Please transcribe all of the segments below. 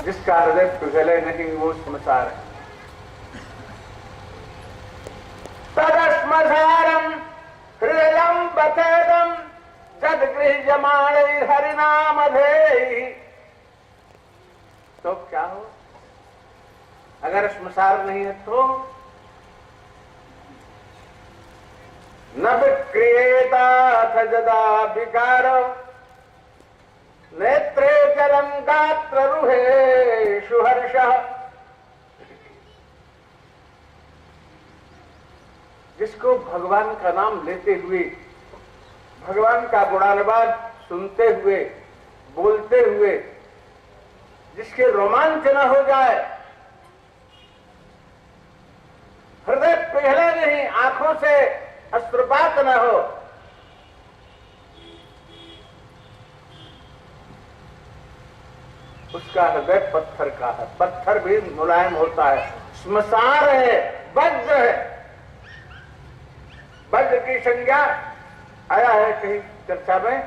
जिसका हृदय पिघले नहीं वो श्मशान है। तदश्मशानम हृदयम बतेदम जद गृह्यमाण हरिनामधेहि। तो क्या हो, अगर श्मशान नहीं है तो न विक्रियेताथ जदा विकारो नेत्रे जलम गात्र रुहेषु हर्षः। जिसको भगवान का नाम लेते हुए, भगवान का गुणानुवाद सुनते हुए, बोलते हुए जिसके रोमांच न हो जाए, हृदय पिघले नहीं, आंखों से अश्रुपात न हो, उसका हृदय पत्थर का है। पत्थर भी मुलायम होता है, श्मशान है, वज्र है। वज्र की संज्ञा आया है कहीं चर्चा में,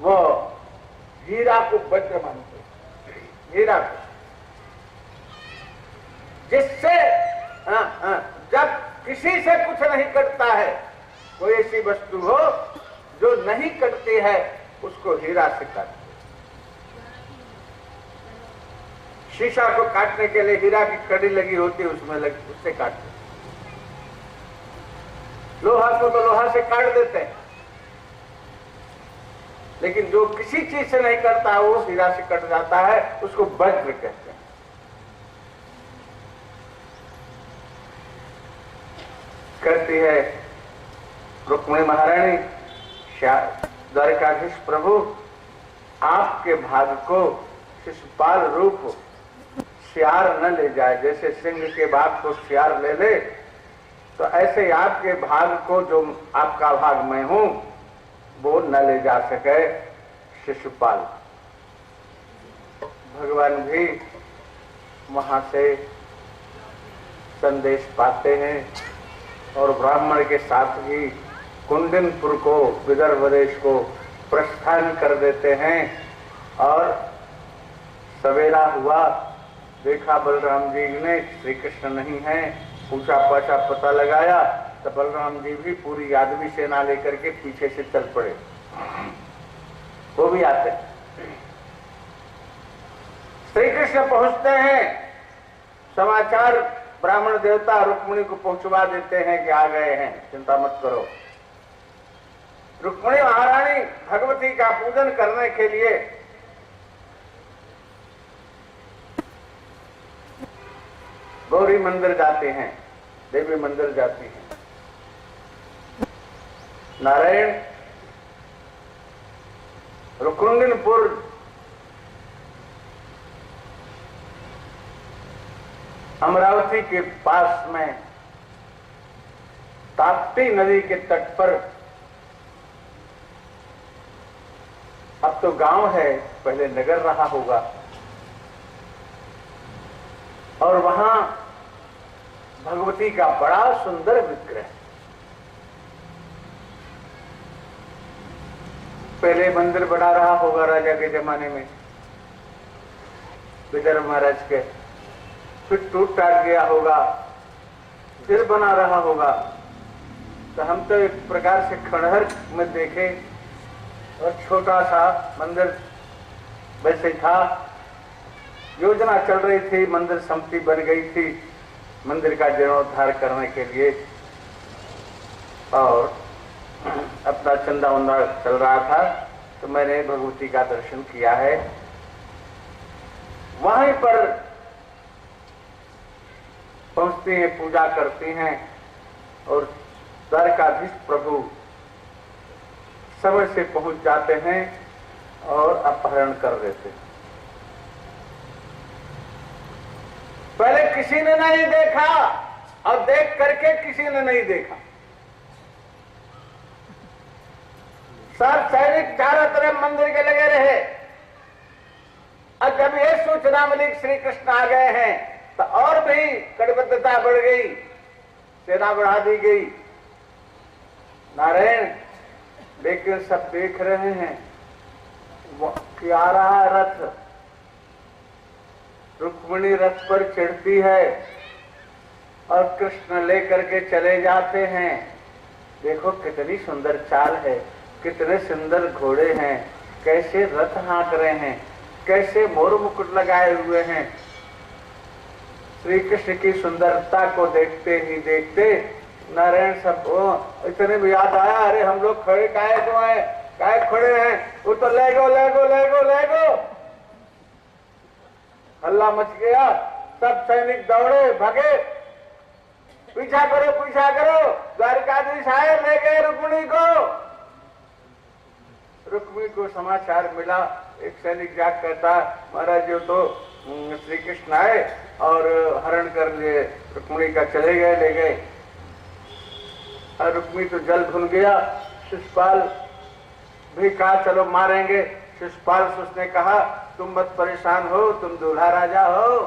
वो हीरा को वज्र मानते हैं, हीरा को, जिससे जब किसी से कुछ नहीं कटता है, कोई ऐसी वस्तु हो जो नहीं कटती है उसको हीरा से काटते। शीशा को काटने के लिए हीरा की कड़ी लगी होती है, उसमें लगी, उससे काटते। लोहा को तो लोहा से काट देते हैं, लेकिन जो किसी चीज से नहीं कटता वो हीरा से कट जाता है, उसको वज्र कहते हैं। कहती है रुक्मिणी महारानी, द्वारिकाधीश प्रभु आपके भाग को शिशुपाल रूप सियार न ले जाए। जैसे सिंह के भाग को सियार ले ले, तो ऐसे आपके भाग को, जो आपका भाग मैं हूं, वो न ले जा सके शिशुपाल। भगवान भी वहां से संदेश पाते हैं और ब्राह्मण के साथ ही कुंदिनपुर को, विदर्भ देश को प्रस्थान कर देते हैं। और सवेरा हुआ, देखा बलराम जी ने श्री कृष्ण नहीं है, पूछा पाछा पता लगाया तो बलराम जी भी पूरी यादवी सेना लेकर के पीछे से चल पड़े। वो भी आते हैं। श्री कृष्ण पहुंचते हैं, समाचार ब्राह्मण देवता रुक्मिणी को पहुंचवा देते हैं कि आ गए हैं, चिंता मत करो। रुक्मिणी महारानी भगवती का पूजन करने के लिए गौरी मंदिर जाते हैं, देवी मंदिर जाती हैं। नारायण रुकुंडनपुर अमरावती के पास में ताप्ती नदी के तट पर, अब तो गांव है, पहले नगर रहा होगा, और वहां भगवती का बड़ा सुंदर विग्रह। पहले मंदिर बना रहा होगा राजा के जमाने में, विदर्भ महाराज के, फिर टूट टाट गया होगा, फिर बना रहा होगा। तो हम तो एक प्रकार से खंडहर में देखे, और छोटा सा मंदिर वैसे था। योजना चल रही थी, मंदिर समिति बन गई थी मंदिर का जीर्णोद्धार करने के लिए, और अपना चंदा वंदा चल रहा था। तो मैंने भगवती का दर्शन किया है। वहीं पर पहुंचती हैं, पूजा करती हैं, और द्वारकाधीश प्रभु समय से पहुंच जाते हैं और अपहरण कर देते हैं। पहले किसी ने नहीं देखा, और देख करके किसी ने नहीं देखा। सब सैनिक चारों तरफ मंदिर के लगे रहे, और जब ये सूचना मिली श्री कृष्ण आ गए हैं, तो और भी कटिबद्धता बढ़ गई, सेना बढ़ा दी गई। नारायण, लेकिन सब देख रहे हैं कि आ रहा रथ, रुक्मिणी रथ पर चढ़ती है और कृष्ण लेकर के चले जाते हैं। देखो कितनी सुंदर चाल है, कितने सुंदर घोड़े हैं, कैसे रथ हाँक रहे हैं, कैसे मोर मुकुट लगाए हुए हैं। श्री कृष्ण की सुंदरता को देखते ही देखते नारायण सब इतने भी याद आया, अरे हम लोग खड़े काहे को हैं, काहे खड़े हैं, वो तो ले गो ले गो ले गो ले गो। हल्ला मच गया, सब सैनिक दौड़े भागे, पीछा करो, द्वारिकाधीश आए, ले गए रुक्मिणी को। रुक्मिणी को समाचार मिला, एक सैनिक जाग कहता, महाराज जो तो श्री कृष्ण आए और हरण कर लिए रुक्मिणी का, चले गए, ले गए। और रुक्मिणी तो जल भुन गया। शिशुपाल भी कहा चलो मारेंगे। शिशुपाल से उसने कहा तुम मत परेशान हो, तुम दूल्हा राजा हो।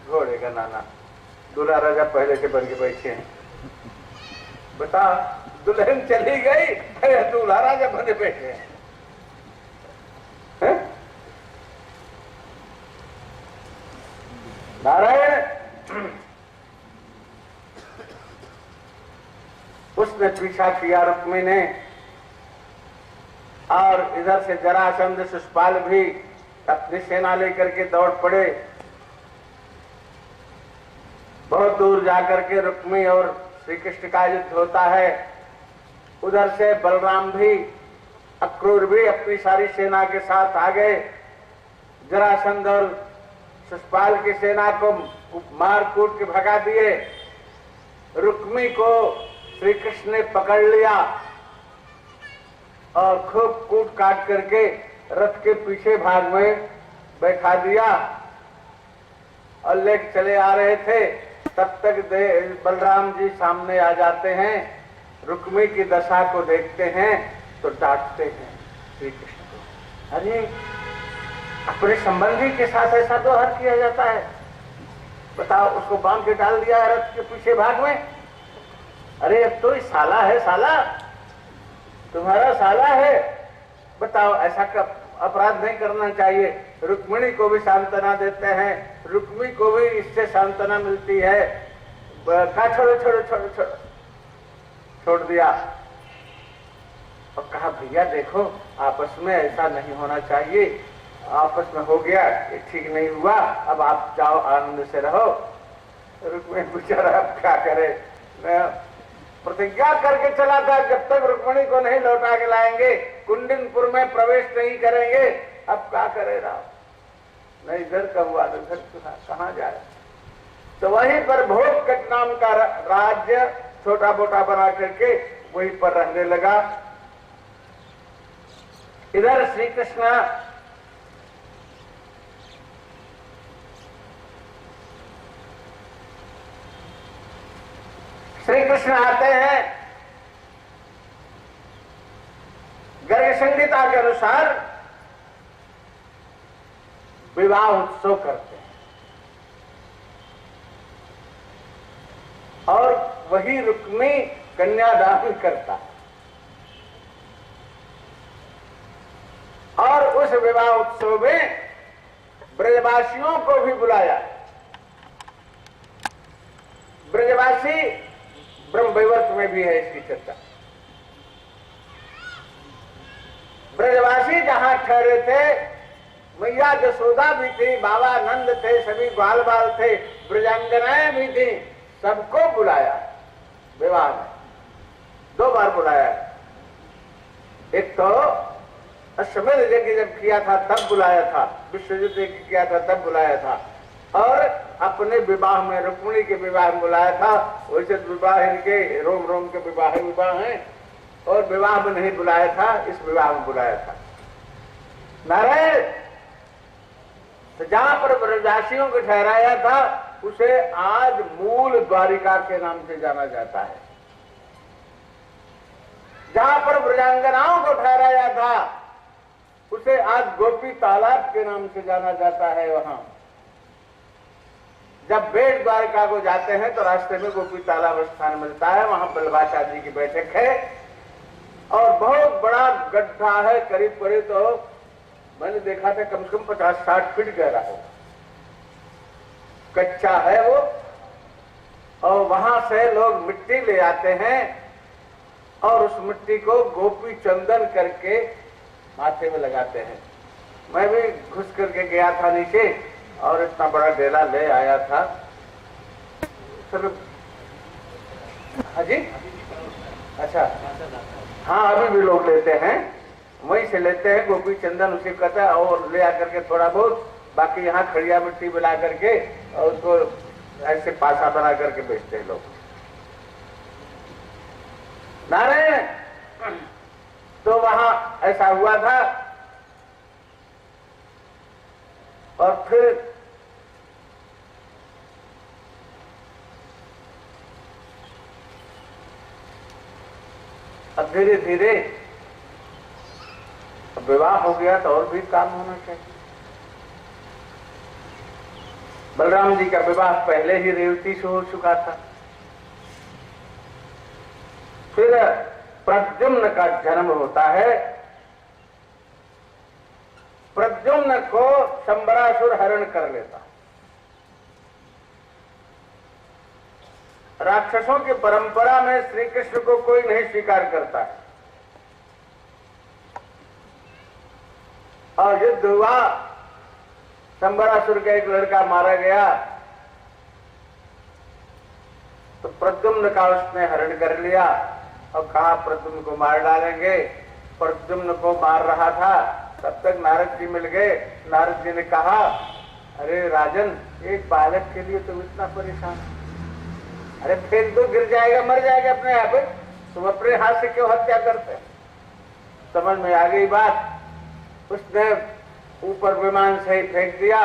घोड़े का नाना दूल्हा राजा पहले से बन के बैठे हैं। बता, दुल्हन चली गई, दूल्हा राजा बने बैठे हैं, है? नारायण उसने पीछा किया रुक्मिणी ने, और इधर से जरासंध शिशुपाल भी अपनी सेना लेकर के दौड़ पड़े। बहुत दूर जाकर के रुक्मिणी और श्री कृष्ण का युद्ध होता है। उधर से बलराम भी, अक्रूर भी अपनी सारी सेना के साथ आ गए। जरासंध और शिशुपाल की सेना को मार कूट के भगा दिए। रुक्मिणी को श्री कृष्ण ने पकड़ लिया और खूब कूट काट करके रथ के पीछे भाग में बैठा दिया और लेकर चले आ रहे थे। तब तक बलराम जी सामने आ जाते हैं, रुक्मिणी की दशा को देखते हैं तो डांटते हैं श्री कृष्ण को। अरे अपने संबंधी के साथ ऐसा तो हर किया जाता है, बताओ, उसको बांध के डाल दिया है रथ के पीछे भाग में। अरे अब तो साला है, साला तुम्हारा साला है, बताओ, ऐसा अपराध नहीं करना चाहिए। रुक्मिणी को भी सांत्वना देते हैं, रुक्मिणी को भी इससे सांत्वना मिलती है। कहा छोड़ो छोड़ो छोड़ो छोड़ो, छोड़ दिया और कहा भैया देखो आपस में ऐसा नहीं होना चाहिए, आपस में हो गया ये ठीक नहीं हुआ, अब आप जाओ आनंद से रहो। रुक्मिणी बेचारा अब क्या करे, प्रतिज्ञा करके चला था जब तक रुक्मिणी को नहीं लौटा के लाएंगे कुंडिनपुर में प्रवेश नहीं करेंगे। अब क्या करे राम, नहीं इधर का हुआ तो इधर कहाँ जाए। तो वहीं पर भोजकट नाम का राज्य छोटा मोटा बना करके वहीं पर रहने लगा। इधर श्री कृष्ण आते हैं, गर्ग संहिता के अनुसार विवाह उत्सव करते हैं और वही रुक्मिणी कन्यादान करता है। और उस विवाह उत्सव में ब्रजवासियों को भी बुलाया। ब्रजवासी ब्रह्मवैवर्त में भी है इसकी चर्चा। ब्रजवासी जहां ठहरे थे, मैया जसोदा भी थी, बाबा नंद थे, सभी ग्वाल बाल थे, ब्रजांगनाएं भी थी, सबको बुलाया विवाह में। 2 बार बुलाया। एक तो अश्वमेध यज्ञ जब किया था तब बुलाया था, विश्वयुद्ध किया था तब बुलाया था, और अपने विवाह में रुक्मिणी के विवाह में बुलाया था। वैसे विवाह इनके रोम रोम के विवाह हैं, और विवाह में नहीं बुलाया था, इस विवाह में बुलाया था। नारायण तो जहां पर ब्रजवासियों को ठहराया था उसे आज मूल द्वारिका के नाम से जाना जाता है। जहां पर ब्रजांगनाओं को ठहराया था उसे आज गोपी तालाब के नाम से जाना जाता है। वहां जब बेट द्वारिका को जाते हैं तो रास्ते में गोपी तालाब स्थान मिलता है, वहां बलभाषा जी की बैठक है और बहुत बड़ा गड्ढा है, करीब करीब तो मैंने देखा था कम से कम 50-60 फीट गहरा हो। कच्चा है वो, और वहां से लोग मिट्टी ले आते हैं और उस मिट्टी को गोपी चंदन करके माथे में लगाते हैं। मैं भी घुस करके गया था नीचे और इतना बड़ा डेला ले आया था। हाजी, अच्छा, हाँ अभी भी लोग लेते हैं, वहीं से लेते हैं गोपी चंदन, उसे कहता है, और ले आकर के थोड़ा बहुत, बाकी यहाँ खड़िया मिट्टी मिला करके और उसको ऐसे पासा बना करके बेचते हैं लोग। नारायण, तो वहां ऐसा हुआ था। और फिर अब धीरे धीरे विवाह हो गया तो और भी काम होना चाहिए। बलराम जी का विवाह पहले ही रेवती से हो चुका था। फिर प्रद्युम्न का जन्म होता है। प्रद्युम्न को शंबरासुर हरण कर लेता। राक्षसों की परंपरा में श्री कृष्ण को कोई नहीं स्वीकार करता है। और युद्ध हुआ, शंबरासुर का एक लड़का मारा गया, तो प्रद्युम्न का उसने हरण कर लिया और कहा प्रद्युम्न को मार डालेंगे। प्रद्युम्न को मार रहा था, तब तक नारद जी मिल गए। नारद जी ने कहा, अरे राजन, एक बालक के लिए तुम इतना परेशान, अरे फेंक दो, गिर जाएगा, मर जाएगा अपने आप, तुम अपने हाथ से क्यों हत्या करते। समझ में आ गई बात। उसने ऊपर विमान से ही फेंक दिया।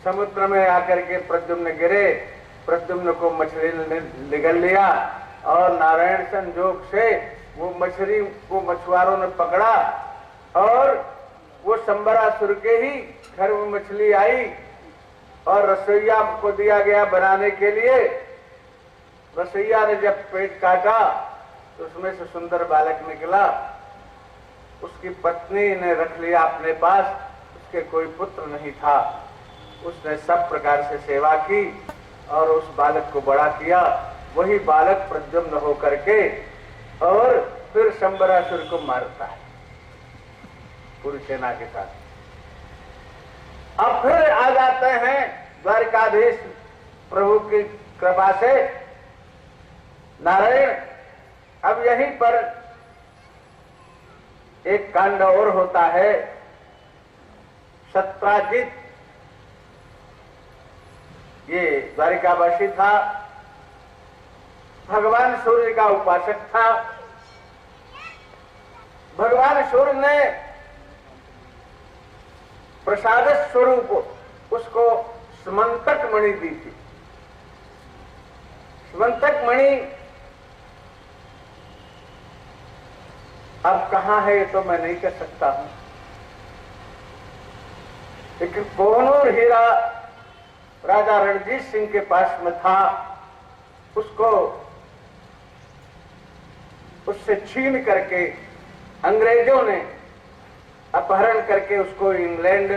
समुद्र में आकर के प्रद्युम्न गिरे। प्रद्युम्न को मछली ने निगल लिया और नारायण संजोग से वो मछली को मछुआरों ने पकड़ा और वो शंबरासुर के ही घर में मछली आई और रसोईया को दिया गया बनाने के लिए। रसोईया ने जब पेट काटा तो उसमें से सुंदर बालक निकला। उसकी पत्नी ने रख लिया अपने पास, उसके कोई पुत्र नहीं था। उसने सब प्रकार से सेवा की और उस बालक को बड़ा किया। वही बालक प्रद्युम्न होकर के और फिर शंबरासुर को मारता है पूरी सेना के साथ। अब फिर आ जाते हैं द्वारिकाधीश प्रभु की कृपा से नारायण। अब यहीं पर एक कांड और होता है। सत्राजित ये द्वारिकावासी था, भगवान सूर्य का उपासक था। भगवान सूर्य ने प्रसाद स्वरूप उसको स्मंतक मणि दी थी। स्मंतक मणि अब कहां है ये तो मैं नहीं कह सकता हूं, लेकिन कोहनूर हीरा राजा रणजीत सिंह के पास में था। उसको उससे छीन करके अंग्रेजों ने अपहरण करके उसको इंग्लैंड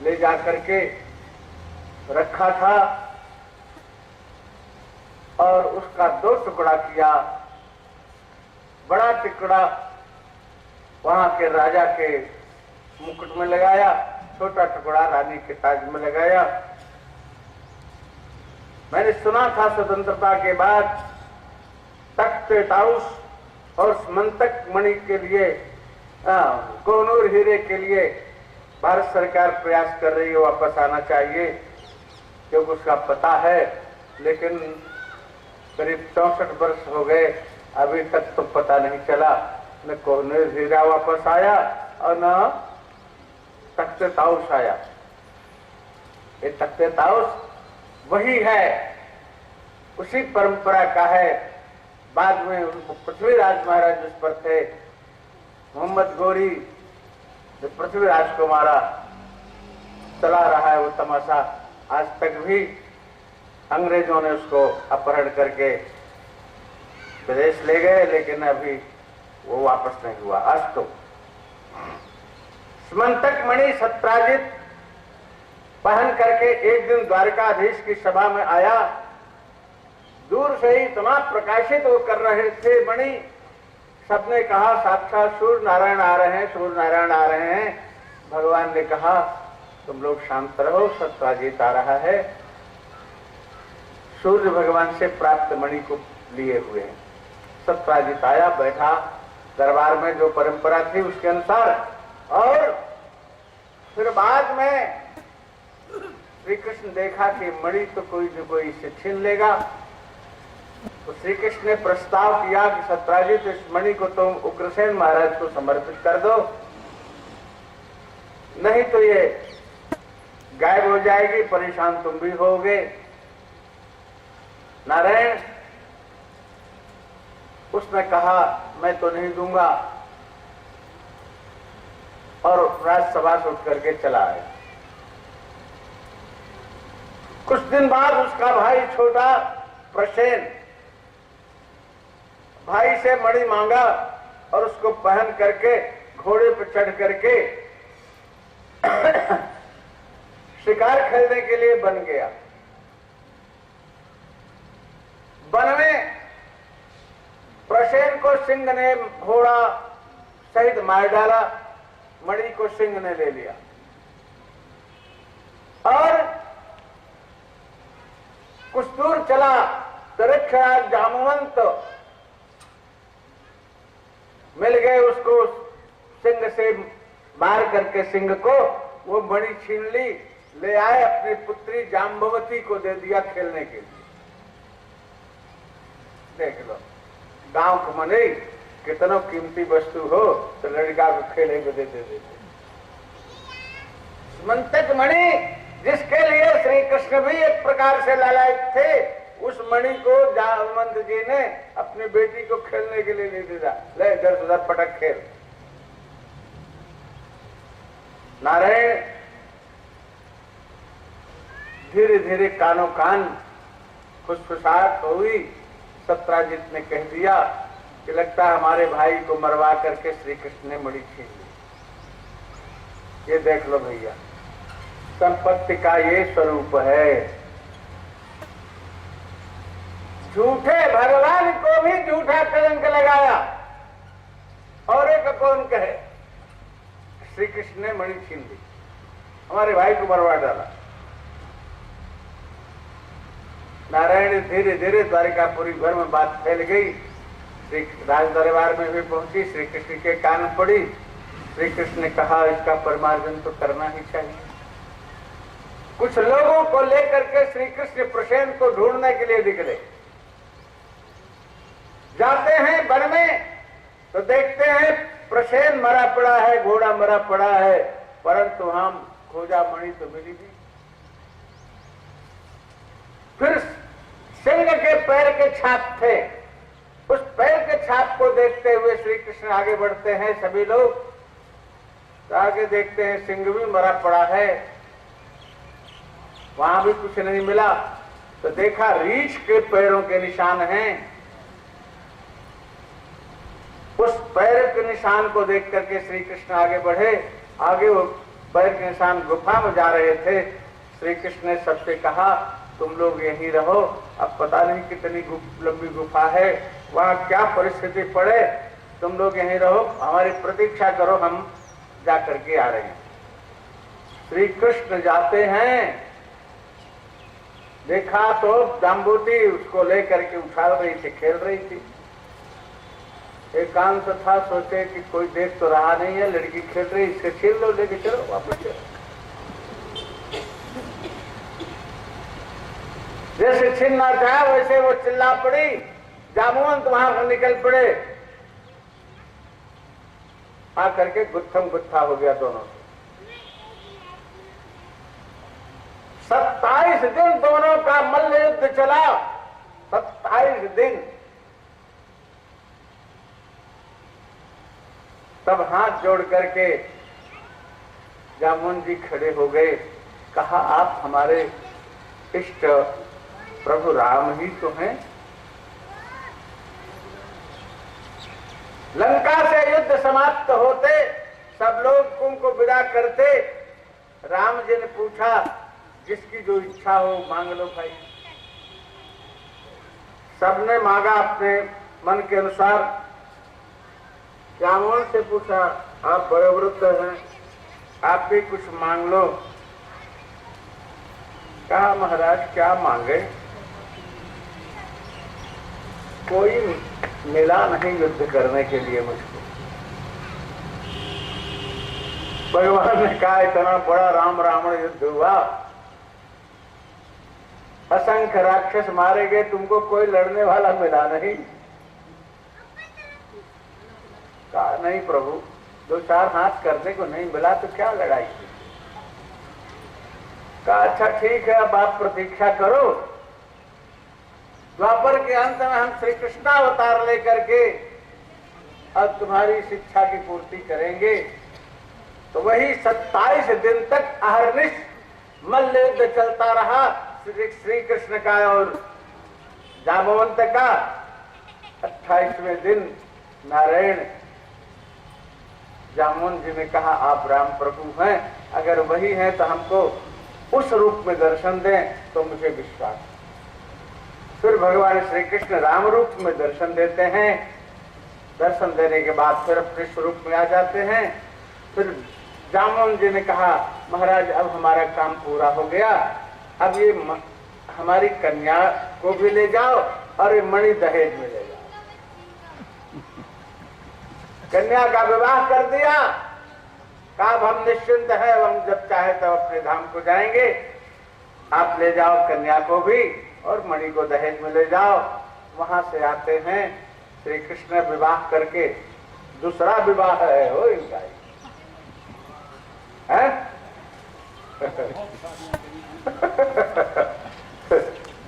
ले जा करके रखा था और उसका 2 टुकड़ा किया। बड़ा टुकड़ा वहां के राजा के मुकुट में लगाया, छोटा टुकड़ा रानी के ताज में लगाया। मैंने सुना था स्वतंत्रता के बाद तख्त ताउस और स्मंतक मणि के लिए, कोहनूर हीरे के लिए भारत सरकार प्रयास कर रही है, वापस आना चाहिए क्योंकि उसका पता है। लेकिन करीब 64 वर्ष हो गए, अभी तक तो पता नहीं चला, न कोहनूर हीरा वापस आया और न तख्त ताउस आया। ये तख्त ताउस वही है, उसी परंपरा का है। बाद में पृथ्वीराज महाराज जिस पर थे, मोहम्मद गोरी जो पृथ्वीराज को मारा, चला रहा है वो तमाशा आज तक भी। अंग्रेजों ने उसको अपहरण करके विदेश ले गए, लेकिन अभी वो वापस नहीं हुआ। आज तो स्मंतक मणि सत्राजित पहन करके एक दिन द्वारकाधीश की सभा में आया। दूर से ही इतना प्रकाशित वो कर रहे थे मणि, सबने कहा साक्षात सूर्य नारायण आ रहे हैं, सूर्य नारायण आ रहे हैं। भगवान ने कहा तुम लोग शांत रहो, सत्यजित आ रहा है। सूर्य भगवान से प्राप्त मणि को लिए हुए हैं। सत्यजित आया, बैठा दरबार में जो परंपरा थी उसके अनुसार। और फिर बाद में श्री कृष्ण देखा कि मणि तो कोई जो कोई इसे छीन लेगा, तो श्री कृष्ण ने प्रस्ताव किया कि सत्यजित इस मणि को तुम उग्रसेन महाराज को समर्पित कर दो, नहीं तो ये गायब हो जाएगी, परेशान तुम भी होगे। नारायण उसने कहा मैं तो नहीं दूंगा, और राजसभा से उठ करके चला आया। कुछ दिन बाद उसका भाई छोटा प्रसेन भाई से मणि मांगा और उसको पहन करके घोड़े पर चढ़ करके शिकार खेलने के लिए बन गया। वन में प्रसेन को सिंह ने घोड़ा सहित मार डाला, मणि को सिंह ने ले लिया। और कुछ दूर चला तो ऋक्षराज जामवंत मिल गए उसको, सिंह से मार करके सिंह को वो मणि छीन ली, ले आए अपनी पुत्री जाम्बवती को दे दिया खेलने के लिए। देख लो गांव के मणि कितना कीमती वस्तु हो तो लड़का को खेले को देते देते। मंतक मणि जिसके लिए श्री कृष्ण भी एक प्रकार से लालायित थे, उस मणि को जामवंत जी ने अपनी बेटी को खेलने के लिए ले दिया, ले इधर उधर पटक खेल। नारायण धीरे धीरे कानों कान फुसफुसाहट हुई। सत्यजित ने कह दिया कि लगता है हमारे भाई को मरवा करके श्री कृष्ण ने मणि छीन ली। ये देख लो भैया, संपत्ति का ये स्वरूप है। झूठे भगवान को भी झूठा कलंक लगाया, और एक कौन कहे श्री कृष्ण ने मणि छीन ली, हमारे भाई को मरवा डाला। नारायण धीरे धीरे द्वारिकापुरी भर में बात फैल गई, श्री राज दरबार में भी पहुंची, श्री कृष्ण के कान पड़ी। श्री कृष्ण ने कहा इसका परमार्जन तो करना ही चाहिए। कुछ लोगों को लेकर के श्री कृष्ण प्रसेन को ढूंढने के लिए निकले। जाते हैं वन में तो देखते हैं प्रसेन मरा पड़ा है, घोड़ा मरा पड़ा है, परंतु हम खोजा मणि तो मिली नहीं। फिर सिंह के पैर के छाप थे, उस पैर के छाप को देखते हुए श्री कृष्ण आगे बढ़ते हैं। सभी लोग तो आगे देखते हैं सिंह भी मरा पड़ा है, वहां भी कुछ नहीं मिला। तो देखा रीछ के पैरों के निशान हैं। उस पैर के निशान को देख करके श्री कृष्ण आगे बढ़े। आगे वो पैर के निशान गुफा में जा रहे थे। श्री कृष्ण ने सबसे कहा तुम लोग यहीं रहो, अब पता नहीं कितनी लंबी गुफा है, वहां क्या परिस्थिति पड़े, तुम लोग यहीं रहो, हमारी प्रतीक्षा करो, हम जा करके आ रहे हैं। श्री कृष्ण जाते हैं, देखा तो जाम्बूती उसको लेकर के उछाल रही थी, खेल रही थी। एकांत था, सोचे कि कोई देख तो रहा नहीं है, लड़की खेल रही, इससे छीन लो, लेके चलो वापस चलो। जैसे छीनना चाहा वैसे वो चिल्ला पड़ी, जामवंत वहां से निकल पड़े, आकर के गुत्थम गुत्था हो गया दोनों से। 27 दिन दोनों का मल्ल युद्ध चला, 27 दिन। तब हाथ जोड़ करके जामुन जी खड़े हो गए, कहा आप हमारे इष्ट प्रभु राम ही तो हैं। लंका से युद्ध समाप्त होते सब लोग तुमको विदा करते। राम जी ने पूछा जिसकी जो इच्छा हो मांग लो भाई। सबने मांगा अपने मन के अनुसार। जामवंत से पूछा, आप बड़े वृद्ध हैं, आप भी कुछ मांग लो। कहा, महाराज क्या मांगे? कोई मिला नहीं युद्ध करने के लिए मुझको। भगवान ने कहा, इतना बड़ा राम रावण युद्ध हुआ, असंख्य राक्षस मारे गए, तुमको कोई लड़ने वाला मिला नहीं? कहा, नहीं प्रभु, दो चार हाथ करने को नहीं मिला तो क्या लड़ाई की? कहा, अच्छा ठीक है, अब आप प्रतीक्षा करो, द्वापर के अंत में हम श्री कृष्ण अवतार लेकर के अब तुम्हारी इस इच्छा की पूर्ति करेंगे। तो वही 27 दिन तक अहर्निश मल्ल युद्ध चलता रहा, श्री कृष्ण का और जामवंत का। 28वें दिन नारायण जामवंत जी ने कहा, आप राम प्रभु हैं, अगर वही हैं तो हमको उस रूप में दर्शन दें तो मुझे विश्वास। फिर भगवान श्री कृष्ण राम रूप में दर्शन देते हैं। दर्शन देने के बाद फिर अपने स्वरूप में आ जाते हैं। फिर जामवंत जी ने कहा, महाराज अब हमारा काम पूरा हो गया, अब ये हमारी कन्या को भी ले जाओ और ये मणि दहेज में ले जाओ। कन्या का विवाह कर दिया। कहा, हम निश्चिंत है, हम जब चाहे तब अपने धाम को जाएंगे, आप ले जाओ कन्या को भी और मणि को दहेज में ले जाओ। वहां से आते हैं, श्री कृष्ण विवाह करके, दूसरा विवाह है हो इनका है?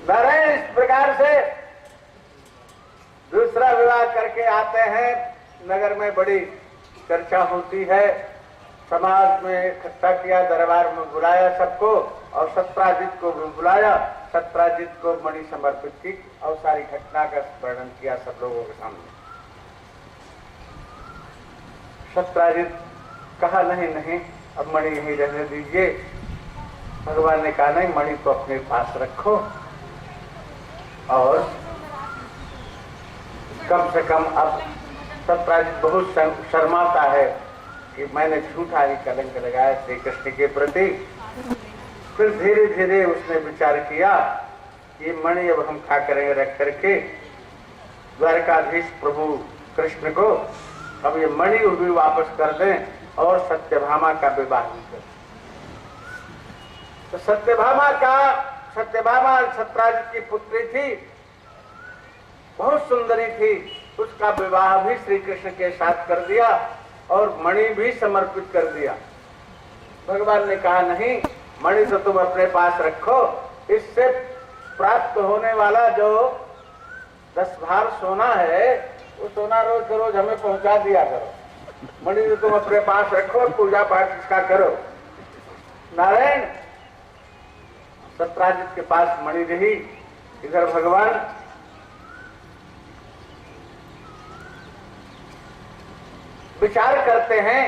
नारायण इस प्रकार से दूसरा विवाह करके आते हैं। नगर में बड़ी चर्चा होती है, समाज में इकट्ठा किया, दरबार में बुलाया सबको और सत्राजित को भी बुलाया। सत्राजित को मणि समर्पित की और सारी घटना का वर्णन किया सब लोगों के सामने। सत्राजित कहा, नहीं नहीं, अब मणि यहीं रहने दीजिए। भगवान ने कहा, नहीं, मणि को अपने पास रखो और कम से कम अब सत्राजित बहुत शर्माता है कि मैंने झूठा ही कलंक लगाया श्री कृष्ण के प्रति। फिर धीरे धीरे उसने विचार किया कि मणि अब हम क्या करेंगे रख करके द्वारकाधीश प्रभु कृष्ण को अब ये मणि भी वापस कर दें और सत्यभामा का विवाह भी करें। तो सत्यभामा सत्राजित की पुत्री थी, बहुत सुंदरी थी, उसका विवाह भी श्री कृष्ण के साथ कर दिया और मणि भी समर्पित कर दिया। भगवान ने कहा, नहीं, मणि तो तुम अपने पास रखो, इससे प्राप्त होने वाला जो 10 भार सोना है वो सोना रोज के रोज हमें पहुंचा दिया करो। मणि तो तुम अपने पास रखो, पूजा पाठ इसका करो। नारायण सत्राजित के पास मणि रही। इधर भगवान विचार करते हैं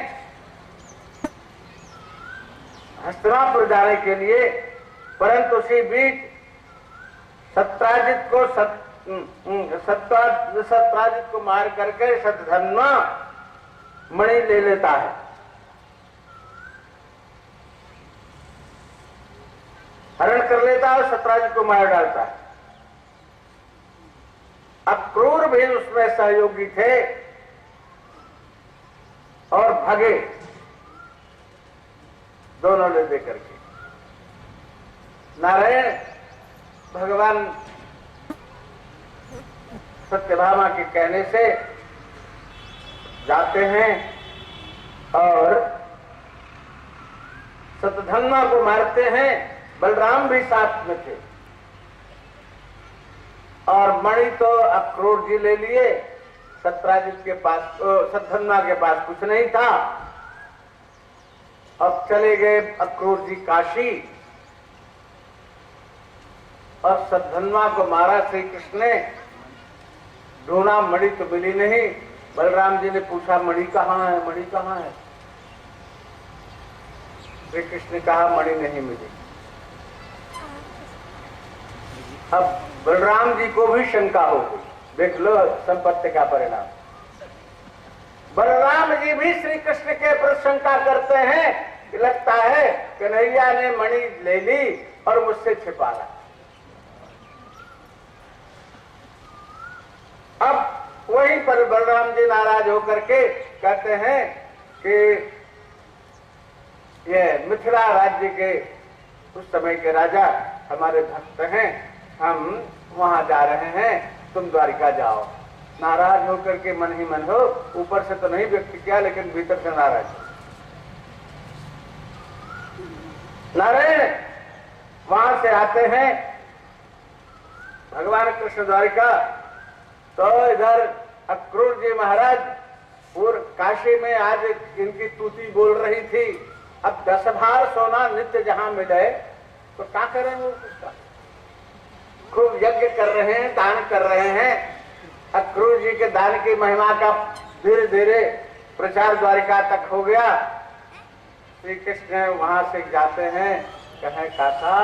हस्तिनापुर जाने के लिए, परंतु उसी बीच सत्राजित को मार करके शतधन्वा मणि ले लेता है। हरण कर लेता है और सत्राजित को मार डालता है। अब क्रूर भी उसमें सहयोगी थे और भागे दोनों ले दे करके। नारायण भगवान सत्यभामा के कहने से जाते हैं और शतधन्वा को मारते हैं। बलराम भी साथ में थे और मणि तो अक्रूर जी ले लिए। सत्राजित के पास, शतधन्वा के पास कुछ नहीं था। अब चले गए अक्रूर जी काशी और शतधन्वा को मारा श्री कृष्ण ने। ढूंढा, मणि तो मिली नहीं। बलराम जी ने पूछा, मणि कहाँ है, मणि कहाँ है? श्री कृष्ण ने कहा, मणि नहीं मिली। अब बलराम जी को भी शंका हो गई, देख लो संपत्ति का परिणाम। बलराम जी भी श्री कृष्ण के प्रति शंका करते हैं कि लगता है कन्हैया ने मणि ले ली और मुझसे छिपा रहा। अब वहीं पर बलराम जी नाराज होकर के कहते हैं कि ये मिथिला राज्य के उस समय के राजा हमारे भक्त हैं, हम वहां जा रहे हैं, तुम द्वारिका जाओ। नाराज होकर के मन ही मन हो, ऊपर से तो नहीं व्यक्त किया लेकिन भीतर से नाराज हो। नारायण वहां से आते हैं भगवान कृष्ण द्वारिका, तो इधर अक्रूर जी महाराज पूर्व काशी में आज इनकी तूती बोल रही थी, अब 10 भार सोना नित्य जहां मिले तो क्या करें वो, खूब यज्ञ कर रहे हैं, दान कर रहे हैं। अक्रूर जी के दान की महिमा का धीरे धीरे प्रचार द्वारिका तक हो गया। श्री कृष्ण वहां से जाते हैं, कहे काका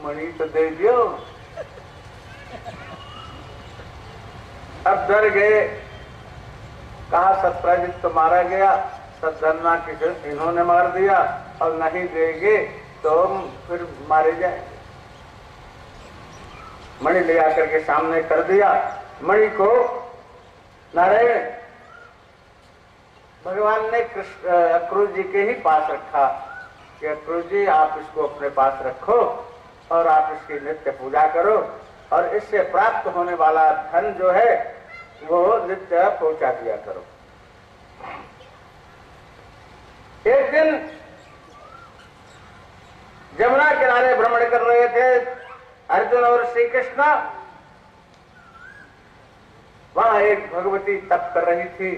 मणि तो दे दियो। अब डर गए, कहा सत्यजित तो मारा गया, सद्धर्मा किसी इन्होंने मार दिया, और नहीं देंगे तो फिर मारे जाएंगे। मणि ले आकर के सामने कर दिया। मणि को नारायण भगवान ने कृष्ण अक्रूर जी के ही पास रखा कि अक्रूर जी आप इसको अपने पास रखो और आप इसकी नित्य पूजा करो, और इससे प्राप्त होने वाला धन जो है वो नित्य पहुंचा दिया करो। एक दिन जमुना किनारे भ्रमण कर रहे थे अर्जुन और श्री कृष्ण, वहां एक भगवती तप कर रही थी।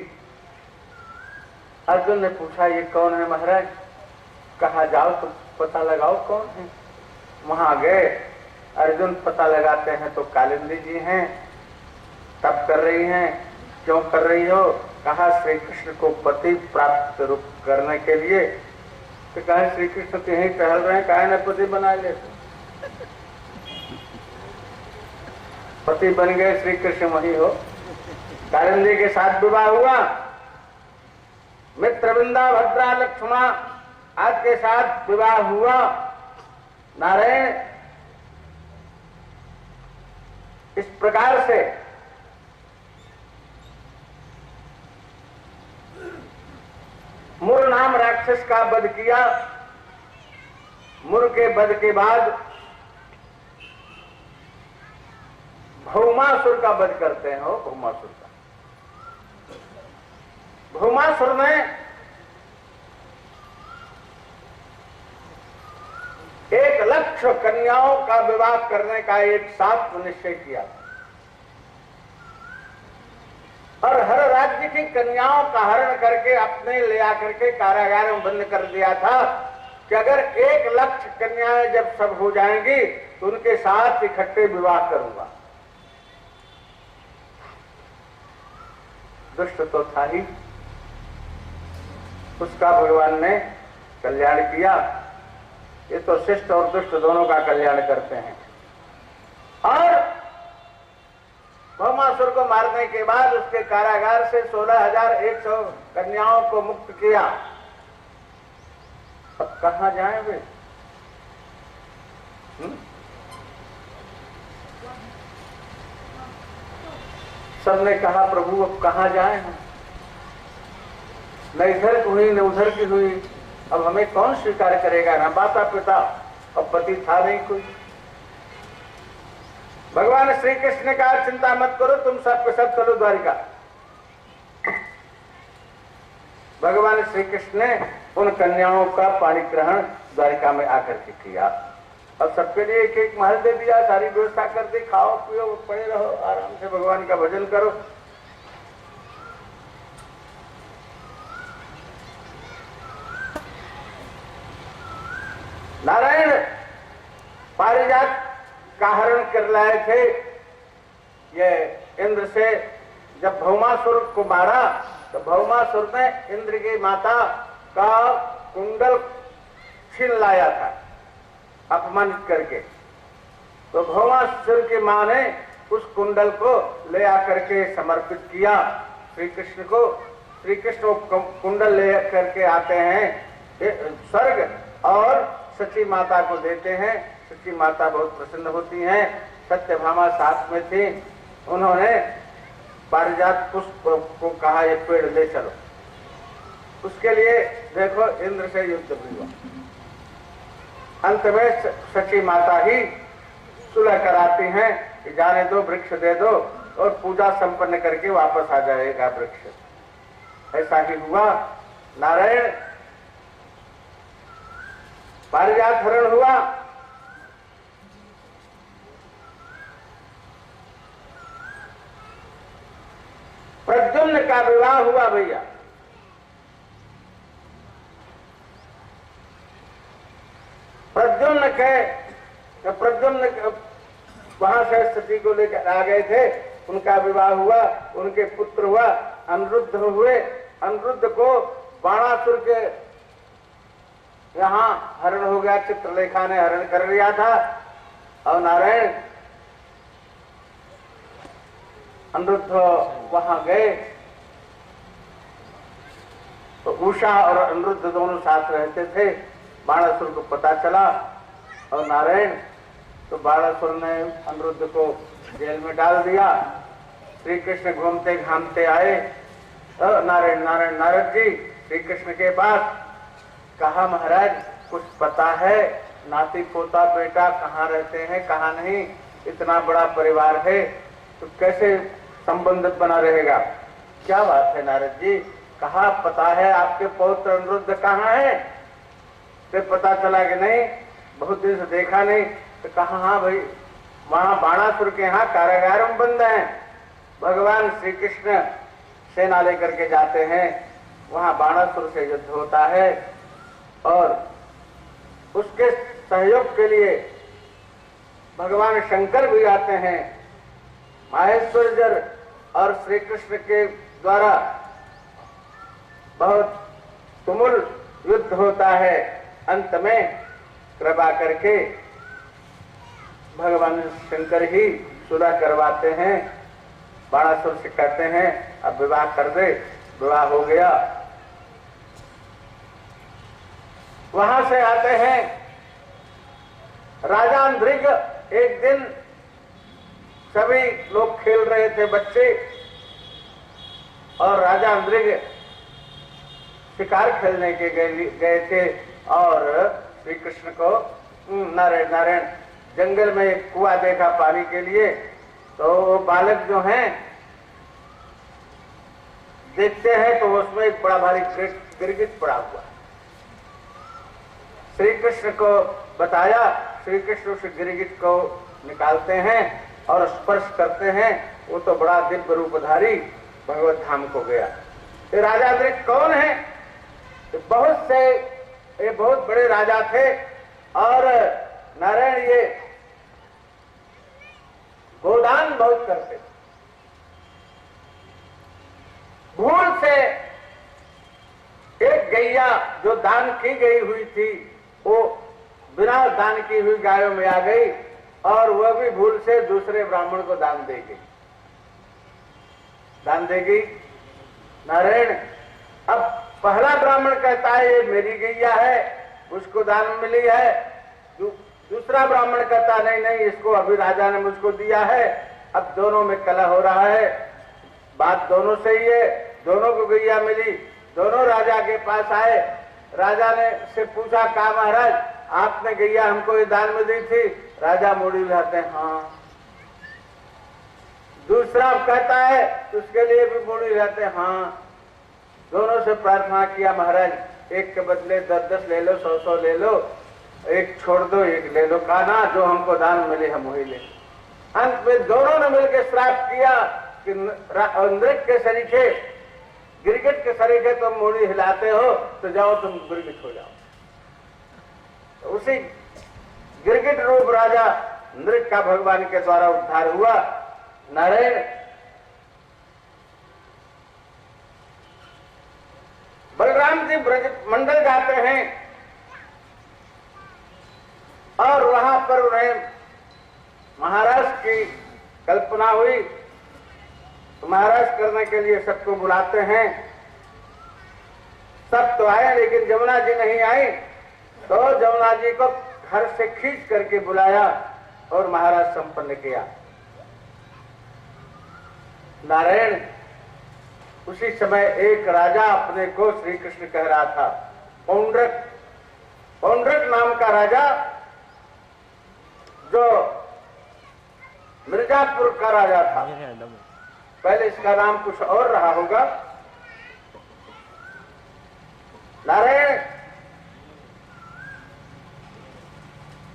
अर्जुन ने पूछा ये कौन है महाराज, कहा जाओ तो पता लगाओ कौन है। वहां गए, अर्जुन पता लगाते हैं तो कालिंदी जी हैं, तप कर रही हैं। क्यों कर रही हो, कहा श्री कृष्ण को पति प्राप्त रूप करने के लिए। तो कहा श्री कृष्ण तो यहीं टहल रहे हैं, काहे न पति बना ले। पति बन गए श्री कृष्ण वही हो। कालिंदी के साथ विवाह हुआ। मित्रविंदा भद्रा लक्ष्मणा आज के साथ विवाह हुआ। नारायण इस प्रकार से मुर नाम राक्षस का वध किया। मुर के वध के बाद भौमासुर का वध करते हैं। भौमासुर का, भौमासुर ने 1,00,000 कन्याओं का विवाह करने का एक साथ निश्चय किया और हर राज्य की कन्याओं का हरण करके अपने ले आकर के कारागार में बंद कर दिया था कि अगर 1,00,000 कन्याएं जब सब हो जाएंगी तो उनके साथ इकट्ठे विवाह करूंगा। दुष्ट तो था ही, उसका भगवान ने कल्याण किया। ये तो शिष्ट और दुष्ट दोनों का कल्याण करते हैं। और भौमासुर को मारने के बाद उसके कारागार से 16,100 कन्याओं को मुक्त किया। अब कहां जाएं वे? सबने कहा प्रभु अब कहां जाएं हम, न इधर की हुई न उधर की हुई, अब हमें कौन स्वीकार करेगा, ना माता पिता और पति था नहीं कोई। भगवान श्री कृष्ण ने कहा चिंता मत करो, तुम सब सब चलो द्वारिका। भगवान श्री कृष्ण ने उन कन्याओं का पाणी ग्रहण द्वारिका में आकर के किया और सबके लिए एक एक महल दे दिया, सारी व्यवस्था कर दी, खाओ पियो पड़े रहो, आराम से भगवान का भजन करो। नारायण पारिजात का हरण कर लाए थे ये इंद्र से। जब भौमासुर को मारा तो भौमासुर ने इंद्र की माता का कुंडल छीन लाया था अपमानित करके। तो भौमासुर की मां ने उस कुंडल को ले आकर के समर्पित किया श्री कृष्ण को। श्री कृष्ण कुंडल ले करके आते हैं स्वर्ग और सची माता को देते हैं। सची माता बहुत प्रसन्न होती हैं। सत्यभामा साथ में थी। उन्होंने पारिजात पुष्प को कहा ये पेड़ ले चलो। उसके लिए देखो इंद्र से युद्ध हुआ। अंत में सची माता ही सुलह कराती हैं कि जाने दो, वृक्ष दे दो और पूजा संपन्न करके वापस आ जाएगा वृक्ष। ऐसा ही हुआ। नारायण पारिजात हरण हुआ। प्रद्युम्न का विवाह हुआ भैया। प्रद्युम्न वहां से सती को लेकर आ गए थे। उनका विवाह हुआ, उनके पुत्र हुआ, अनिरुद्ध हुए। अनिरुद्ध को बाणासुर के यहाँ हरण हो गया। चित्रलेखा ने हरण कर लिया था। और नारायण अनिरुद्ध वहां गए तो उषा और अनिरुद्ध दोनों साथ रहते थे। बाणासुर को पता चला और नारायण तो बाणासुर ने अनिरुद्ध को जेल में डाल दिया। श्री कृष्ण घूमते घामते आए। नारायण नारायण नारद जी श्री कृष्ण के पास कहा महाराज कुछ पता है? नाती पोता बेटा कहाँ रहते हैं कहाँ नहीं? इतना बड़ा परिवार है तो कैसे संबंध बना रहेगा? क्या बात है नारद जी? कहा पता है आपके पौत्र अनिरुद्ध कहाँ है? तो पता चला कि नहीं, बहुत दिन से देखा नहीं। तो कहा हाँ भाई वहां बाणासुर के यहाँ कारागार में बंद हैं। भगवान श्री कृष्ण सेना लेकर के जाते हैं। वहां बाणासुर से युद्ध होता है और उसके सहयोग के लिए भगवान शंकर भी आते हैं। माहेश्वरजर और श्री कृष्ण के द्वारा बहुत तुमुल युद्ध होता है। अंत में कृपा करके भगवान शंकर ही सुलह करवाते हैं। बाणासुर से कहते हैं अब विवाह कर दे। विवाह हो गया। वहां से आते हैं राजा अंधृग। एक दिन सभी लोग खेल रहे थे बच्चे और राजा अंधृग शिकार खेलने के गए थे और श्री कृष्ण को नारायण नारायण जंगल में एक कुआं देखा पानी के लिए। तो वो बालक जो हैं देखते हैं तो उसमें एक बड़ा भारी गिरगिट पड़ा हुआ। श्री कृष्ण को बताया। श्री कृष्ण उस गिरगिट को निकालते हैं और स्पर्श करते हैं। वो तो बड़ा दिव्य रूपधारी भगवत धाम को गया। ये राजा अंधृग कौन है? ये बहुत बड़े राजा थे और नारायण ये गोदान बहुत करते। भूल से एक गैया जो दान की गई हुई थी वो बिना दान की हुई गायों में आ गई और वह भी भूल से दूसरे ब्राह्मण को दान देगी। नारायण अब पहला ब्राह्मण कहता है ये मेरी गैया है, उसको दान मिली है। दूसरा ब्राह्मण कहता नहीं नहीं इसको अभी राजा ने मुझको दिया है। अब दोनों में कलह हो रहा है। बात दोनों सही है, दोनों को गैया मिली। दोनों राजा के पास आए। राजा ने से पूछा कहा महाराज आपने गैया हमको ये दान में दी थी? राजा मोड़ी उठाते हैं हाँ। दूसरा कहता है उसके लिए भी मोड़ी उठाते हैं हाँ। दोनों से प्रार्थना किया महाराज एक के बदले 10-10 ले लो, 100-100 ले लो, एक छोड़ दो एक ले लो। कहा ना जो हमको दान मिले हम वही ले। अंत में दोनों ने मिलकर श्राप किया कि अंधृग के सरीखे गिरगिट के सरीखे तुम मूड़ी हिलाते हो तो जाओ तुम गिरगिट हो जाओ। तो उसी गिरगिट रूप राजा अंधृग का भगवान के द्वारा उद्धार हुआ। नारायण बलराम जी ब्रज मंडल जाते हैं और वहां पर उन्हें महाराज की कल्पना हुई तो महाराज करने के लिए सबको बुलाते हैं। सब तो आए लेकिन जमुना जी नहीं आई, तो जमुना जी को घर से खींच करके बुलाया और महाराज संपन्न किया। नारायण, उसी समय एक राजा अपने को श्री कृष्ण कह रहा था, पौंड्रक। पौंड्रक नाम का राजा, जो मिर्जापुर का राजा था। पहले इसका नाम कुछ और रहा होगा। नारायण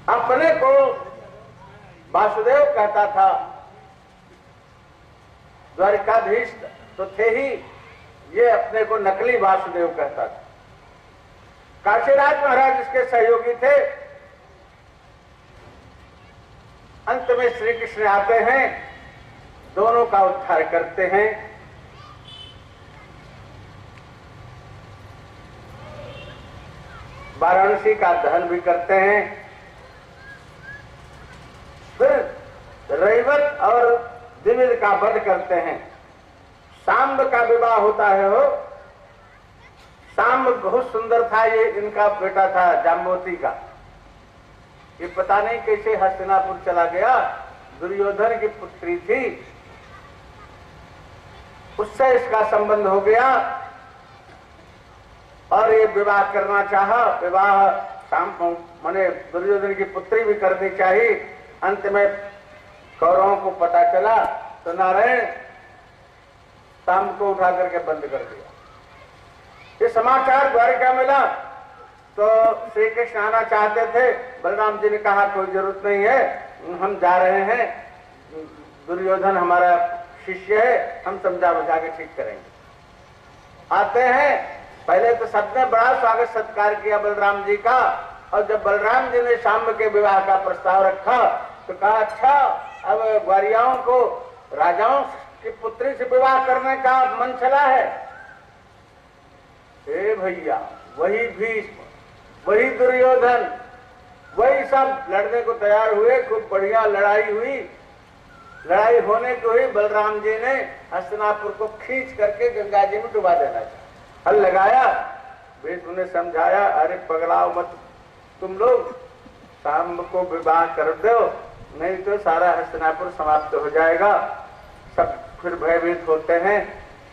अपने को वासुदेव कहता था। द्वारिकाधीश तो थे ही, ये अपने को नकली वासुदेव कहता था। काशीराज महाराज इसके सहयोगी थे। अंत में श्री कृष्ण आते हैं, दोनों का उद्धार करते हैं। वाराणसी का दहन भी करते हैं। फिर रैवत और दिमिल का वध करते हैं। सांब का विवाह होता है। हो सांब बहुत सुंदर था, ये इनका बेटा था जाम्बोती का। ये पता नहीं कैसे हस्तिनापुर चला गया, दुर्योधन की पुत्री थी, उससे इसका संबंध हो गया और ये विवाह करना चाहा। विवाह माने दुर्योधन की पुत्री भी करनी चाहिए। अंत में कौरवों को पता चला तो नारायण सांब को उठा करके बंद कर दिया। ये समाचार द्वारिका मिला तो श्री कृष्ण आना चाहते थे। बलराम जी ने कहा कोई जरूरत नहीं है, हम जा रहे हैं, दुर्योधन हमारा शिष्य है, हम समझा बुझा के ठीक करेंगे। आते हैं, पहले तो सबने बड़ा स्वागत सत्कार किया बलराम जी का, और जब बलराम जी ने सांब के विवाह का प्रस्ताव रखा तो कहा अच्छा, अब ग्वारियाओं को राजाओं की पुत्री से विवाह करने का मन चला है। ए भैया, वही भीष्म, वही दुर्योधन, वही सब लड़ने को तैयार हुए। खूब बढ़िया लड़ाई हुई। लड़ाई होने को ही बलराम जी ने हस्तिनापुर को खींच करके गंगा जी में डुबा देना चाहिए। हल लगाया, भीष्म ने समझाया, अरे पगलाओ मत तुम लोग, सांब को विवाह कर दो, नहीं तो सारा हस्तिनापुर समाप्त हो जाएगा। सब फिर भयभीत होते हैं।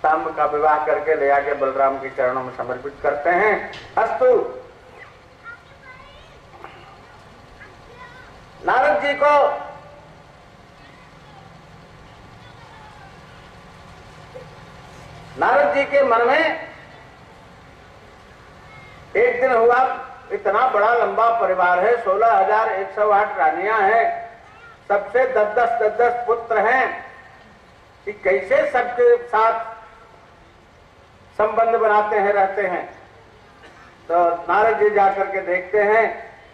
सांब का विवाह करके ले आके बलराम के चरणों में समर्पित करते हैं। अस्तु, नारद जी को नारद जी के मन में एक दिन हुआ, इतना बड़ा लंबा परिवार है, 16,108 रानियां हैं, सबसे 10-10 पुत्र हैं, कि कैसे सबके साथ संबंध बनाते हैं, रहते हैं। तो नारद जी जाकर के देखते हैं,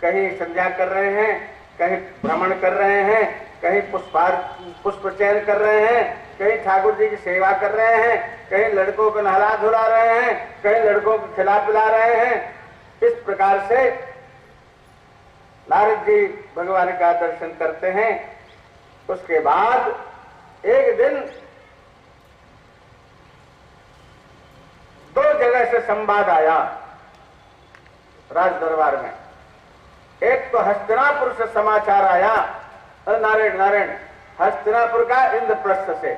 कहीं संध्या कर रहे हैं, कहीं भ्रमण कर रहे हैं, कहीं पुष्प चयन कर रहे हैं, कहीं ठाकुर जी की सेवा कर रहे हैं, कहीं लड़कों को नहला धुला रहे हैं, कहीं लड़कों को खिला पिला रहे हैं। इस प्रकार से नारद जी भगवान का दर्शन करते हैं। उसके बाद एक दिन दो जगह से संवाद आया राज दरबार में। एक तो हस्तिनापुर से समाचार आया, नारायण नारायण, हस्तिनापुर का इंद्रप्रस्थ से।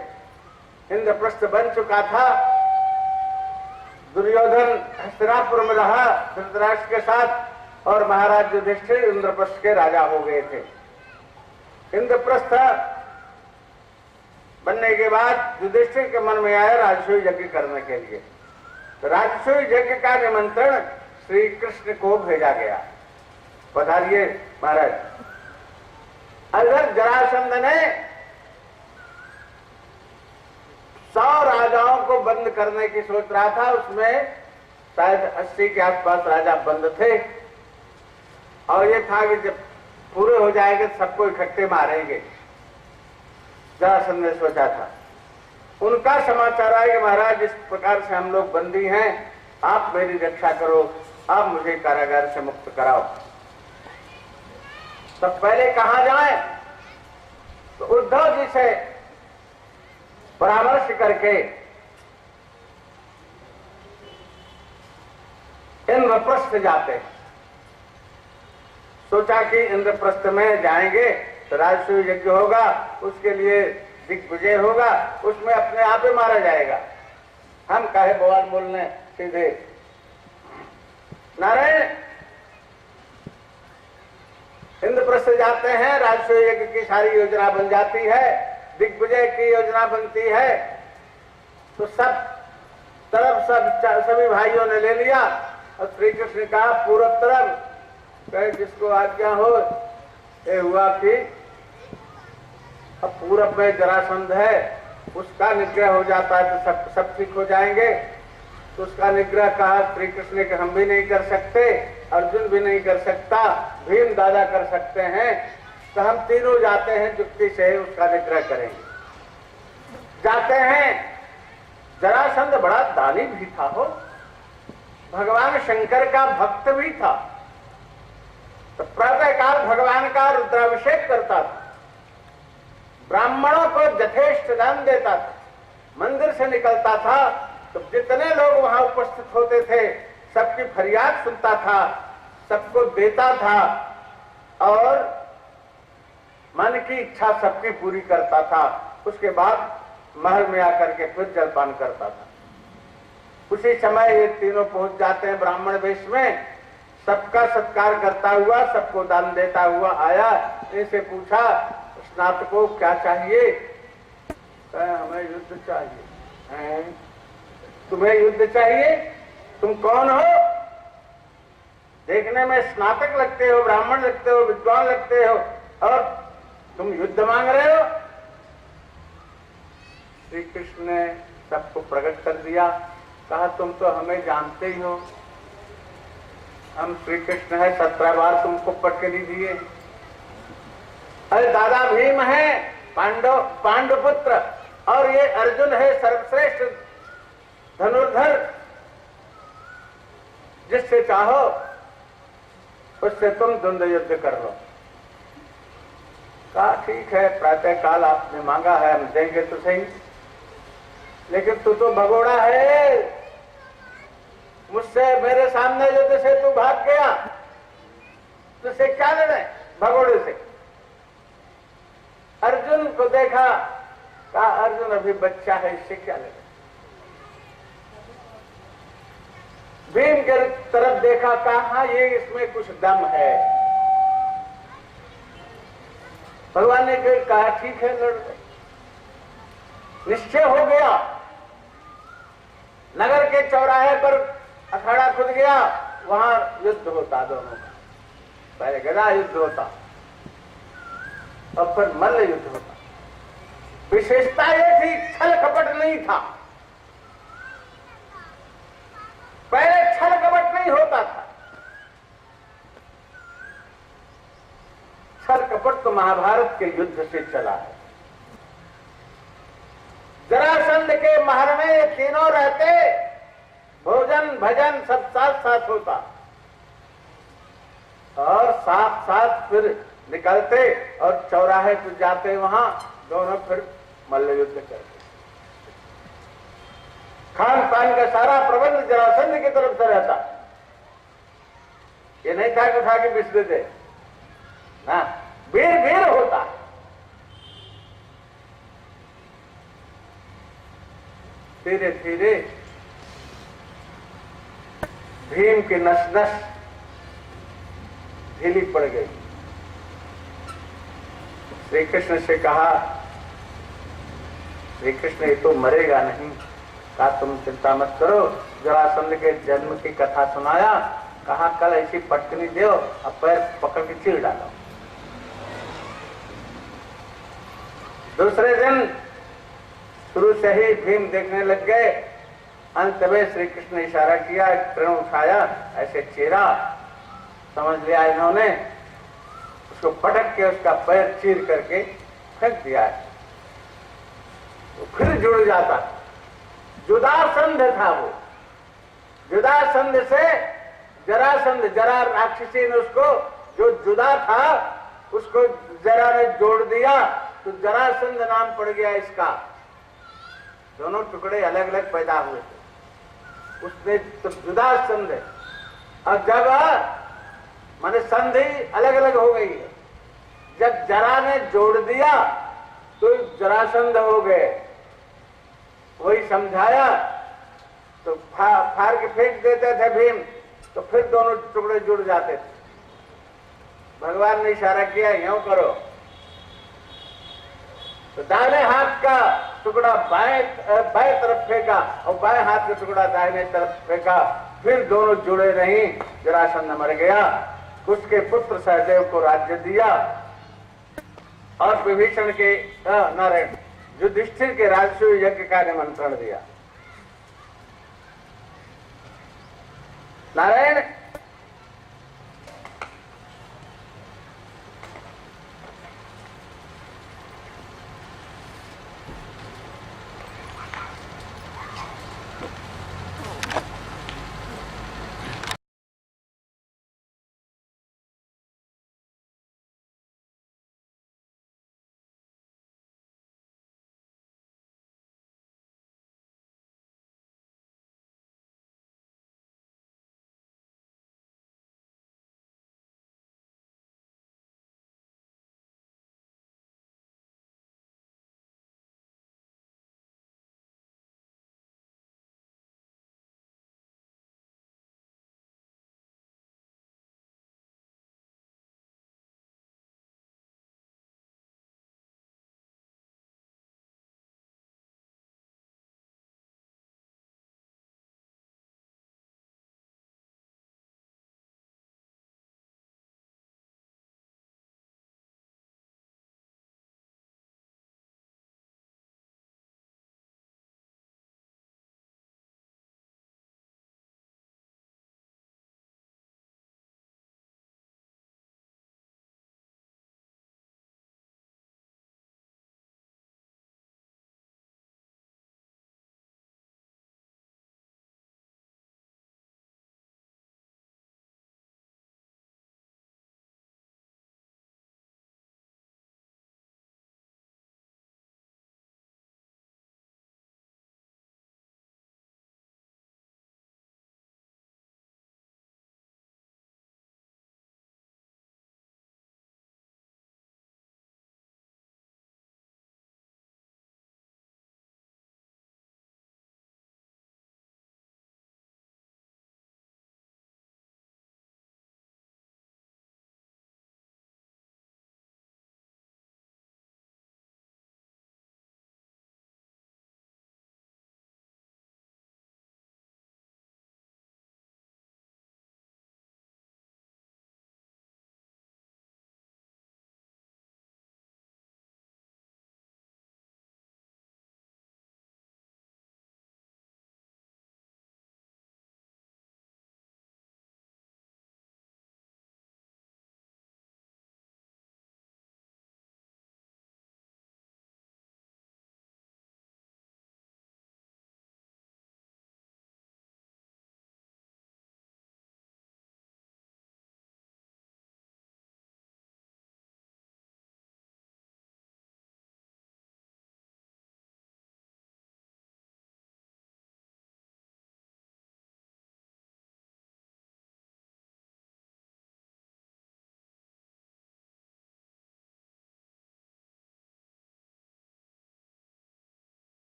इंद्रप्रस्थ बन चुका था। दुर्योधन हस्तिनापुर में रहा धृतराष्ट्र के साथ, और महाराज युधिष्ठिर इंद्रप्रस्थ के राजा हो गए थे। इंद्रप्रस्थ बनने के बाद युधिष्ठिर के मन में आया राजसूय यज्ञ करने के लिए। तो राजसूय यज्ञ का निमंत्रण श्री कृष्ण को भेजा गया, पधारिए महाराज। अगर जरासंध ने 100 राजाओं को बंद करने की सोच रहा था, उसमें शायद 80 के आसपास राजा बंद थे, और ये था कि जब पूरे हो जाएंगे सबको इकट्ठे मारेंगे, जरासंध ने सोचा था। उनका समाचार आया कि महाराज इस प्रकार से हम लोग बंदी हैं, आप मेरी रक्षा करो, आप मुझे कारागार से मुक्त कराओ। तब पहले कहां जाए? तो उद्धव जी से परामर्श करके इंद्रप्रस्थ जाते हैं। सोचा कि इंद्रप्रस्थ में जाएंगे तो राजसूय यज्ञ होगा, उसके लिए दिग्विजय होगा, उसमें अपने आप ही मारा जाएगा। हम काहे बवाल बोलने सीधे। नारायण इंद्रप्रस्थ जाते हैं, राजसूय यज्ञ की सारी योजना बन जाती है, दिग्विजय की योजना बनती है। तो सब तरफ सभी भाइयों ने ले लिया और श्री कृष्ण ने कहा पूर्व तरफ कहे जिसको आज्ञा हो। ये हुआ कि अब पूरब में जरासंध है, उसका निग्रह हो जाता है तो सब ठीक हो जाएंगे। तो उसका निग्रह कहा श्री कृष्ण ने कि हम भी नहीं कर सकते, अर्जुन भी नहीं कर सकता, भीम दादा कर सकते हैं, तो हम तीनों जाते हैं, जुक्ति से उसका निग्रह करेंगे। जाते हैं। जरासंध बड़ा दानी भी था हो, भगवान शंकर का भक्त भी था। तो प्रातःकाल भगवान का रुद्राभिषेक करता था, ब्राह्मणों को यथेष्ट दान देता था, मंदिर से निकलता था तो जितने लोग वहां उपस्थित होते थे सबकी फरियाद सुनता था, सबको देता था और मन की इच्छा सबकी पूरी करता था। उसके बाद महल में आकर के फिर जलपान करता था। उसी समय ये तीनों पहुंच जाते हैं ब्राह्मण वेश में, सबका सत्कार करता हुआ, सबको दान देता हुआ आया। इनसे पूछा स्नातकों क्या चाहिए? हमें युद्ध चाहिए। तुम्हें युद्ध चाहिए? तुम कौन हो? देखने में स्नातक लगते हो, ब्राह्मण लगते हो, विद्वान लगते हो, और तुम युद्ध मांग रहे हो? श्री कृष्ण ने सबको प्रकट कर दिया, कहा तुम तो हमें जानते ही हो, हम श्री कृष्ण है, 17 बार तुमको पटकनी दिए। अरे दादा भीम है पांडुपुत्र, और ये अर्जुन है सर्वश्रेष्ठ धनुर्धर, जिससे चाहो उससे तुम द्वंद्व युद्ध कर लो। कहा ठीक है, प्रातः काल आपने मांगा है, हम देंगे तो सही, लेकिन तू तो भगोड़ा है, मुझसे मेरे सामने युद्ध से तू भाग गया, तुझसे क्या लड़े भगोड़े से? अर्जुन को देखा, कहा अर्जुन अभी बच्चा है, इससे क्या लड़े? भीम के तरफ देखा, कहा ये इसमें कुछ दम है। भगवान ने कहा ठीक है लड़ ले। निश्चय हो गया। नगर के चौराहे पर अखाड़ा खुद गया, वहां युद्ध होता दोनों का। पहले गदा युद्ध होता और फिर मल्ल युद्ध होता। विशेषता ये थी छल कपट नहीं था। पहले छल कपट नहीं होता था। छल कपट तो महाभारत के युद्ध से चला है। जरासंध के महल में ये तीनों रहते, भोजन भजन सब साथ साथ होता और साथ साथ फिर निकलते और चौराहे पर जाते, वहां दोनों फिर मल्ल युद्ध करते। खान पान का सारा प्रबंध जरासंध की तरफ से रहता। ये नहीं था कि उठा के बिछ देते ना, वीर वीर होता। धीरे धीरे भीम की नस नस ढीली पड़ गई। श्री कृष्ण से कहा, श्री कृष्ण ये तो मरेगा नहीं। कहा तुम चिंता मत करो, जरासंध के जन्म की कथा सुनाया, कहा कल ऐसी पटकनी दो, अब पैर पकड़ के चीर डालो। दूसरे दिन शुरू से ही भीम देखने लग गए। अंत में श्री कृष्ण ने इशारा किया, तृण उठाया, ऐसे चीरा, समझ लिया इन्होंने, उसको पटक के उसका पैर चीर करके फेंक दिया है। तो फिर जुड़ जाता। जुदासंध था वो। जुदासंध से जरासंध, जरा राक्षसी ने उसको जो जुदा था उसको जरा ने जोड़ दिया तो जरासंध नाम पड़ गया इसका। दोनों टुकड़े अलग अलग पैदा हुए थे, उसने तो जुदा संध है। और जब माने संधि अलग अलग हो गई है, जब जरा ने जोड़ दिया तो जरासंध हो गए। वही समझाया तो फाड़ के फेंक देते थे भीम, तो फिर दोनों टुकड़े जुड़ जाते थे। भगवान ने इशारा किया यूं करो, तो दाहिने हाथ का टुकड़ा बाएं तरफ फेंका और बाएं हाथ का टुकड़ा दाहिने तरफ फेंका, फिर दोनों जुड़े नहीं। जरासंध मर गया, उसके पुत्र सहदेव को राज्य दिया और विभीषण के नारायण युधिष्ठिर के राजसूय यज्ञ का निमंत्रण दिया। नारायण